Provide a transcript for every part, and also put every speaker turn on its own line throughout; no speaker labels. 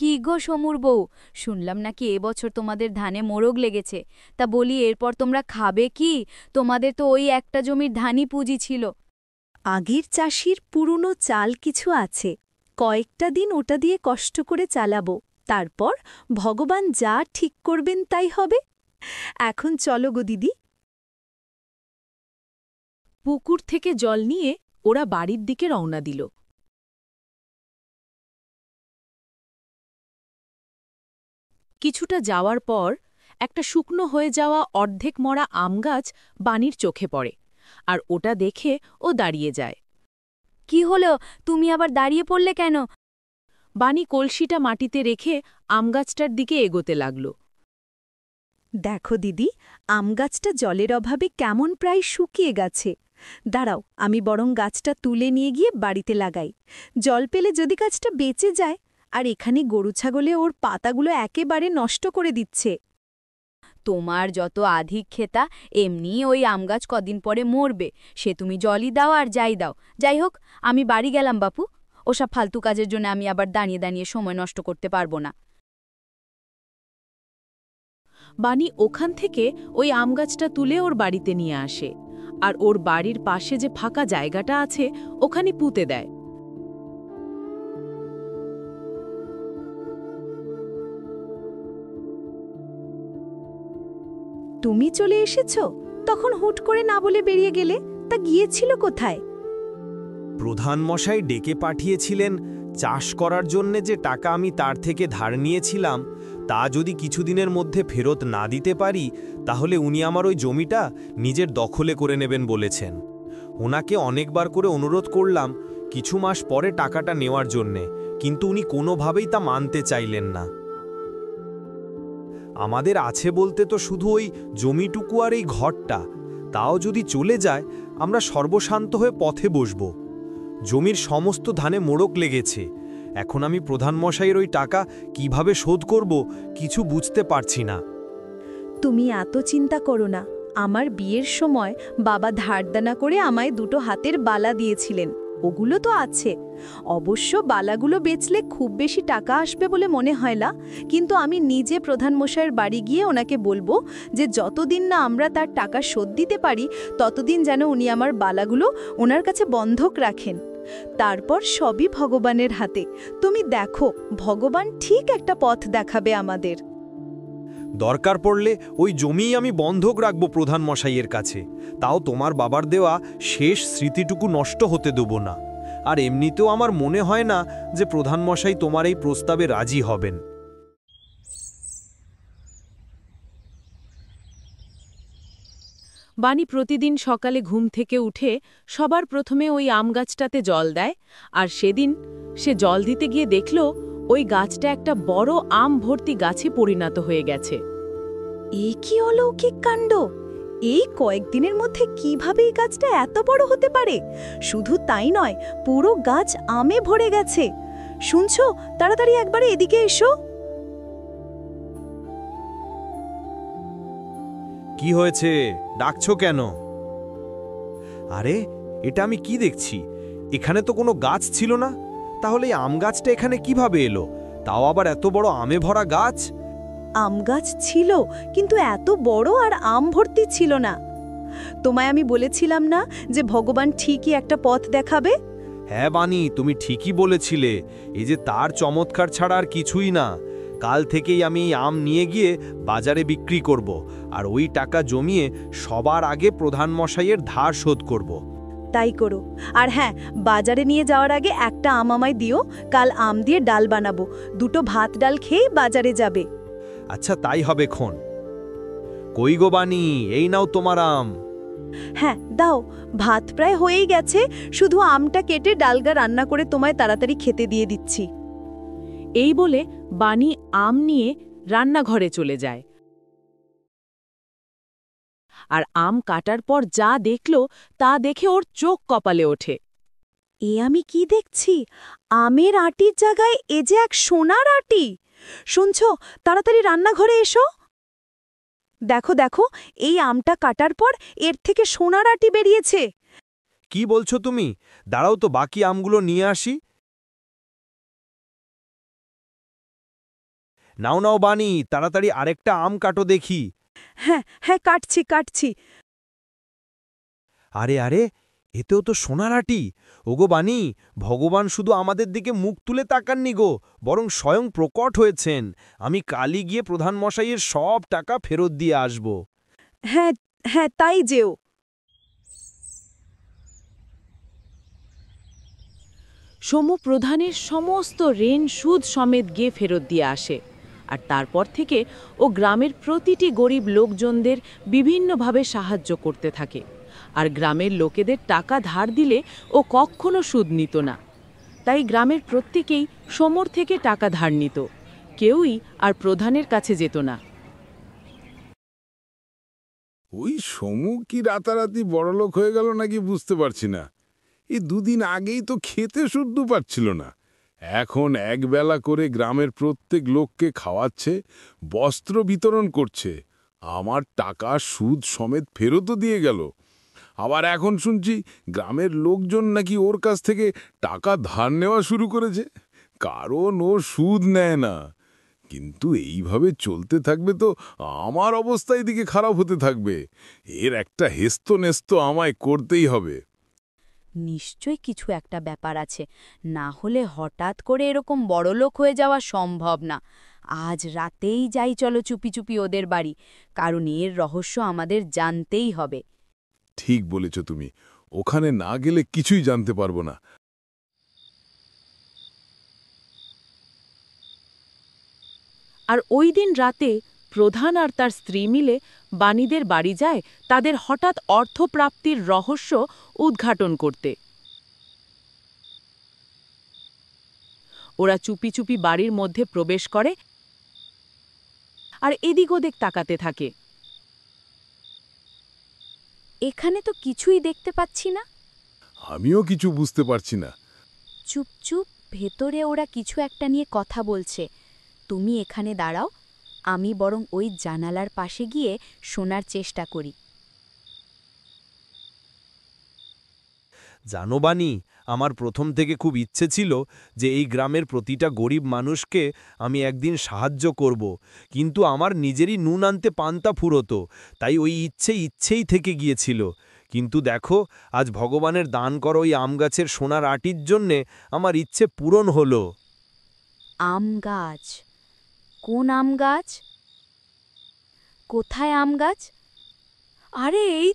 কি গো সমুর বউ, শুনলাম নাকি এবছর তোমাদের ধানে মোরগ লেগেছে। তা বলি এরপর তোমরা খাবে কি? তোমাদের তো ওই একটা জমির ধানই পুঁজি ছিল।
আগের চাষির পুরনো চাল কিছু আছে, কয়েকটা দিন ওটা দিয়ে কষ্ট করে চালাবো, তারপর ভগবান যা ঠিক করবেন তাই হবে। এখন চলো গো দিদি। পুকুর থেকে জল নিয়ে ওরা বাড়ির দিকে রওনা দিল। কিছুটা যাওয়ার পর একটা শুকনো হয়ে যাওয়া অর্ধেক মরা আম গাছ বাণীর চোখে পড়ে, আর ওটা দেখে ও দাঁড়িয়ে যায়।
কি হলো, তুমি আবার দাঁড়িয়ে পড়লে কেন?
বাণী কলসিটা মাটিতে রেখে আমগাছটার দিকে এগোতে লাগল। দেখো দিদি, আমগাছটা জলের অভাবে কেমন প্রায় শুকিয়ে গেছে। দাঁড়াও, আমি বরং গাছটা তুলে নিয়ে গিয়ে বাড়িতে লাগাই। জল পেলে যদি গাছটা বেঁচে যায়। আর এখানে গরু ছাগলে ওর পাতাগুলো একেবারে নষ্ট করে দিচ্ছে।
তোমার যত আধিক খেতা, এমনি ওই আমগাছ কদিন পরে মরবে। সে তুমি জলই দাও আর যাই দাও। যাই হোক, আমি বাড়ি গেলাম বাপু। ওসব ফালতু কাজের জন্য আমি আবার দাঁড়িয়ে দাঁড়িয়ে সময় নষ্ট করতে পারবো না।
বাণী ওখান থেকে ওই আমগাছটা তুলে ওর বাড়িতে নিয়ে আসে, আর ওর বাড়ির পাশে যে ফাঁকা জায়গাটা আছে ওখানে পুঁতে দেয়। তুমি চলে এসেছ? তখন হুট করে না বলে বেরিয়ে গেলে, তা গিয়েছিল কোথায়?
প্রধানমশাই ডেকে পাঠিয়েছিলেন চাষ করার জন্যে যে টাকা আমি তার থেকে ধার নিয়েছিলাম, তা যদি কিছুদিনের মধ্যে ফেরত না দিতে পারি তাহলে উনি আমার ওই জমিটা নিজের দখলে করে নেবেন বলেছেন। ওনাকে অনেকবার করে অনুরোধ করলাম কিছু মাস পরে টাকাটা নেওয়ার জন্যে, কিন্তু উনি কোনোভাবেই তা মানতে চাইলেন না। আমাদের আছে বলতে তো শুধু ওই জমিটুকু আর এই ঘরটা, তাও যদি চলে যায় আমরা সর্বশান্ত হয়ে পথে বসব। জমির সমস্ত ধানে মোড়ক লেগেছে। এখন আমি প্রধানমশাইয়ের ওই টাকা কিভাবে শোধ করব কিছু বুঝতে পারছি না।
তুমি এত চিন্তা করো না। আমার বিয়ের সময় বাবা ধারদানা করে আমায় দুটো হাতের বালা দিয়েছিলেন, ওগুলো তো আছে। অবশ্য বালাগুলো বেচলে খুব বেশি টাকা আসবে বলে মনে হয় না, কিন্তু আমি নিজে প্রধানমশাইয়ের বাড়ি গিয়ে ওনাকে বলবো যে যতদিন না আমরা তার টাকা শোধ দিতে পারি ততদিন যেন উনি আমার বালাগুলো ওনার কাছে বন্ধক রাখেন। তারপর সবই ভগবানের হাতে। তুমি দেখো, ভগবান ঠিক একটা পথ দেখাবে আমাদের।
দরকার পড়লে ওই জমিই আমি বন্ধক রাখব প্রধানমশাইয়ের কাছে, তাও তোমার বাবার দেওয়া শেষ স্মৃতিটুকু নষ্ট হতে দেব না। আর এমনিতেও আমার মনে হয় না যে প্রধানমশাই তোমার এই প্রস্তাবে রাজি হবেন।
বাণী প্রতিদিন সকালে ঘুম থেকে উঠে সবার প্রথমে ওই আম গাছটাতে জল দেয়, আর সেদিন সে জল দিতে গিয়ে দেখল ওই গাছটা একটা বড় আম ভর্তি গাছে পরিণত হয়ে গেছে। এই কি অলৌকিক কাণ্ড! এই কয়েকদিনের মধ্যে কিভাবে এই গাছটা এত বড় হতে পারে? শুধু তাই নয়, পুরো গাছ আমে ভরে গেছে। শুনছো? তাড়াতাড়ি একবারে এদিকে এসো।
কি হয়েছে, ডাকছো কেন? আরে, এটা আমি কি দেখছি? এখানে তো কোনো গাছ ছিল না, তাহলে এই আম গাছটা এখানে কিভাবে এলো? তাও আবার এত বড় আমে ভরা গাছ।
আম গাছ ছিল, কিন্তু এত বড় আর আম ভর্তি ছিল না। তোমায় আমি বলেছিলাম না যে ভগবান ঠিকই একটা পথ দেখাবে?
হ্যাঁ বানি, তুমি ঠিকই বলেছিলে। এই যে তার চমৎকার ছাড়া আর কিছুই না। কাল থেকেই আমি এই আম নিয়ে গিয়ে বাজারে বিক্রি করব, আর ওই টাকা জমিয়ে সবার আগে প্রধানমশাইয়ের ধার শোধ করব।
তাই করো। আর হ্যাঁ, বাজারে নিয়ে যাওয়ার আগে একটা আম আমায় দিও। কাল আম দিয়ে ডাল বানাবো, দুটো ভাত ডাল খেয়ে বাজারে যাবে।
আচ্ছা, তাই হবে খন। কই গো বানি, এই নাও তোমার আম।
হ্যাঁ দাও, ভাত প্রায় হয়েই গেছে, শুধু আমটা কেটে ডালগা রান্না করে তোমায় তাড়াতাড়ি খেতে দিয়ে দিচ্ছি। এই বলে বাণী আম নিয়ে রান্নাঘরে চলে যায়। আর আম কাটার পর যা দেখল তা দেখে ওর চোখ কপালে ওঠে। এ আমি কি দেখছি? আমের আটির জায়গায় এ যে এক সোনার আটি! শুনছ? তাড়াতাড়ি রান্নাঘরে এসো। দেখো দেখো, এই আমটা কাটার পর এর থেকে সোনার আটি বেরিয়েছে।
কি বলছো তুমি? দাঁড়াও তো, বাকি আমগুলো নিয়ে আসি। নাও নাও বানি, তাড়াতাড়ি আরেকটা আম কাটো দেখি।
হ্যাঁ হ্যাঁ, কাটছি কাটছি।
আরে আরে, এতেও তো সোনার আটি। ওগো বানি, ভগবান শুধু আমাদের দিকে মুখ তুলে তাকাননি গো, বরং স্বয়ং প্রকট হয়েছেন। আমি কালই গিয়ে প্রধান মশাইয়ের সব টাকা ফেরত দিয়ে আসব।
হ্যাঁ হ্যাঁ, তাই যেও।
সমু প্রধানের সমস্ত ঋণ সুদ সমেত গিয়ে ফেরত দিয়ে আসে, আর তারপর থেকে ও গ্রামের প্রতিটি গরিব লোকজনদের বিভিন্নভাবে সাহায্য করতে থাকে। আর গ্রামের লোকেদের টাকা ধার দিলে ও কখনো সুদ নিত না। তাই গ্রামের প্রত্যেকেই সমুর থেকে টাকা ধার নিত, কেউই আর প্রধানের কাছে যেত না।
ওই সমু কি রাতারাতি বড়লোক হয়ে গেল নাকি বুঝতে পারছি না। এই দুদিন আগেই তো খেতে শুদ্ধ পাচ্ছিল না, এখন একবেলা করে গ্রামের প্রত্যেক লোককে খাওয়াচ্ছে, বস্ত্র বিতরণ করছে, আমার টাকা সুদ সমেত ফেরতও দিয়ে গেল। আবার এখন শুনছি গ্রামের লোকজন নাকি ওর কাছ থেকে টাকা ধার নেওয়া শুরু করেছে, কারণ ও সুদ নেয় না। কিন্তু এইভাবে চলতে থাকবে তো আমার অবস্থা এদিকে খারাপ হতে থাকবে। এর একটা হেস্তনেস্ত আমায় করতেই হবে।
নিশ্চয়ই কিছু একটা ব্যাপার আছে, না হলে হঠাৎ করে এরকম বড়লোক হয়ে যাওয়া সম্ভব না। আজ রাতেই যাই, চলো চুপি চুপি ওদের বাড়ি, কারণ এর রহস্য আমাদের জানতেই হবে।
ঠিক বলেছ তুমি, ওখানে না গেলে কিছুই জানতে পারবো না।
আর ওই দিন রাতে প্রধান আর তার স্ত্রী মিলে বাণীদের বাড়ি যায় তাদের হঠাৎ অর্থপ্রাপ্তির রহস্য উদ্ঘাটন করতে। ওরা চুপি চুপি বাড়ির মধ্যে প্রবেশ করে আর এদিক ওদিক তাকাতে থাকে।
এখানে তো কিছুই দেখতে পাচ্ছি না।
আমিও কিছু বুঝতে পারছি না।
চুপ চুপ, ভেতরে ওরা কিছু একটা নিয়ে কথা বলছে। তুমি এখানে দাঁড়াও, আমি বরং ওই জানালার পাশে গিয়ে শোনার চেষ্টা করি।
জানো বানি, আমার প্রথম থেকে খুব ইচ্ছে ছিল যে এই গ্রামের প্রতিটা গরিব মানুষকে আমি একদিন সাহায্য করব, কিন্তু আমার নিজেরই নুন আনতে পান্তা ফুরোতো, তাই ওই ইচ্ছেই থেকে গিয়েছিল। কিন্তু দেখো, আজ ভগবানের দান করা ওই আম গাছের সোনার আটির জন্যে আমার ইচ্ছে পূরণ হলো।
আম গাছ? কোন আম গাছ? কোথায় আম গাছ? আরে এই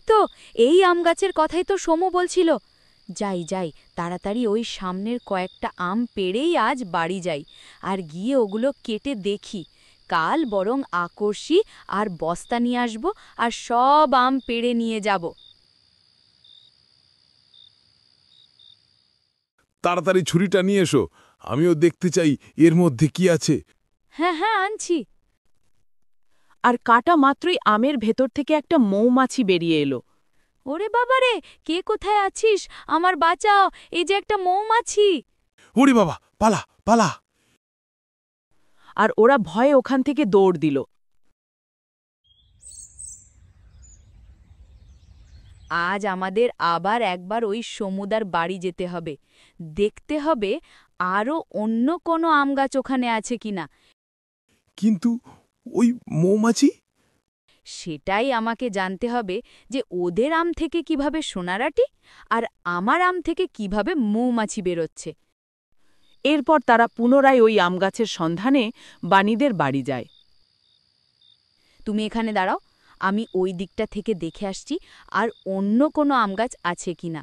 তো এই আম গাছের কথাই তো সমু বলছিল। যাই যাই, তাড়াতাড়ি ওই সামনের কয়েকটা আম পেড়েই আজ বাড়ি যাই, আর গিয়ে ওগুলো কেটে দেখি। কাল বরং আকর্ষি আর বস্তা নিয়ে আসব, আর সব আম পেড়ে নিয়ে যাব।
তাড়াতাড়ি ছুরিটা নিয়ে এসো, আমিও দেখতে চাই এর মধ্যে কি আছে।
হ্যাঁ হ্যাঁ, আনছি।
আর কাটা মাত্রই আমের ভেতর থেকে একটা মৌমাছি বেরিয়ে এলো।
ওরে বাবারে, কে কোথায় আছিস? আমার বাঁচাও, এই যে একটা মৌমাছি।
ওরে বাবা, পালা পালা!
আর ওরা ভয়ে ওখান থেকে দৌড় দিল।
আজ আমাদের আবার একবার ওই সমুদার বাড়ি যেতে হবে, দেখতে হবে আরও অন্য কোনো আম গাছ ওখানে আছে কিনা।
কিন্তু ওই মৌমাছি?
সেটাই আমাকে জানতে হবে, যে ওদের আম থেকে কিভাবে সোনারাটি আর আমার আম থেকে কিভাবে মৌমাছি বেরোচ্ছে।
এরপর তারা পুনরায় ওই আম গাছের সন্ধানে বাণীদের বাড়ি যায়।
তুমি এখানে দাঁড়াও, আমি ওই দিকটা থেকে দেখে আসছি আর অন্য কোনো আম গাছ আছে কিনা।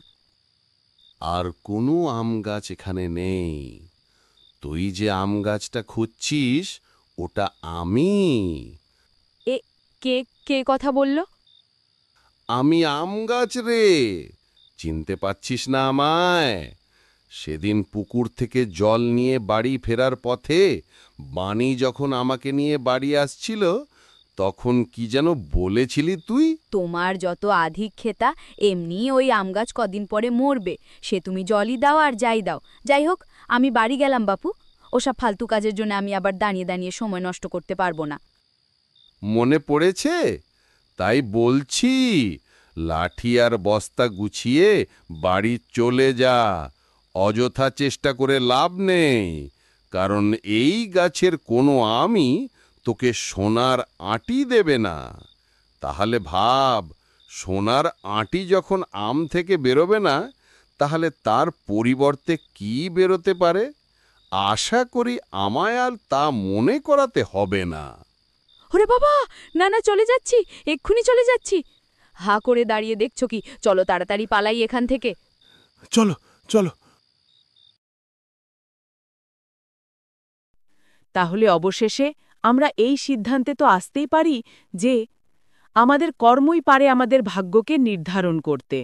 আর কোনো আম গাছ এখানে নেই। তুই যে আম গাছটা খুঁজছিস ওটা আমি।
কে কে কথা বলল?
আমি আম গাছ রে, চিনতে পাচ্ছিস না আমায়? সেদিন পুকুর থেকে জল নিয়ে বাড়ি ফেরার পথে বাণী যখন আমাকে নিয়ে বাড়ি আসছিল, তখন কি যেন বলেছিলি তুই?
তোমার যত আধিক খেতা, এমনি ওই আম গাছ কদিন পরে মরবে, সে তুমি জলই দাও আর যাই দাও। যাই হোক, আমি বাড়ি গেলাম বাপু, ওসব ফালতু কাজের জন্য আমি আবার দাঁড়িয়ে দাঁড়িয়ে সময় নষ্ট করতে পারবো না।
মনে পড়েছে? তাই বলছি, লাঠি আর বস্তা গুছিয়ে বাড়ি চলে যা। অযথা চেষ্টা করে লাভ নেই, কারণ এই গাছের কোনো আমই তোকে সোনার আঁটি দেবে না। তাহলে ভাব, সোনার আঁটি যখন আম থেকে বেরোবে না, তাহলে তার পরিবর্তে কি বেরোতে পারে? আশা করি আমায় আর তা মনে করাতে হবে না।
ওরে বাবা, না না, চলে যাচ্ছি, এক্ষুনি চলে যাচ্ছি। হা করে দাঁড়িয়ে দেখছো কি? চলো তাড়াতাড়ি পালাই এখান থেকে।
চলো চলো।
তাহলে অবশেষে আমরা এই সিদ্ধান্তে তো আসতেই পারি যে আমাদের কর্মই পারে আমাদের ভাগ্যকে নির্ধারণ করতে।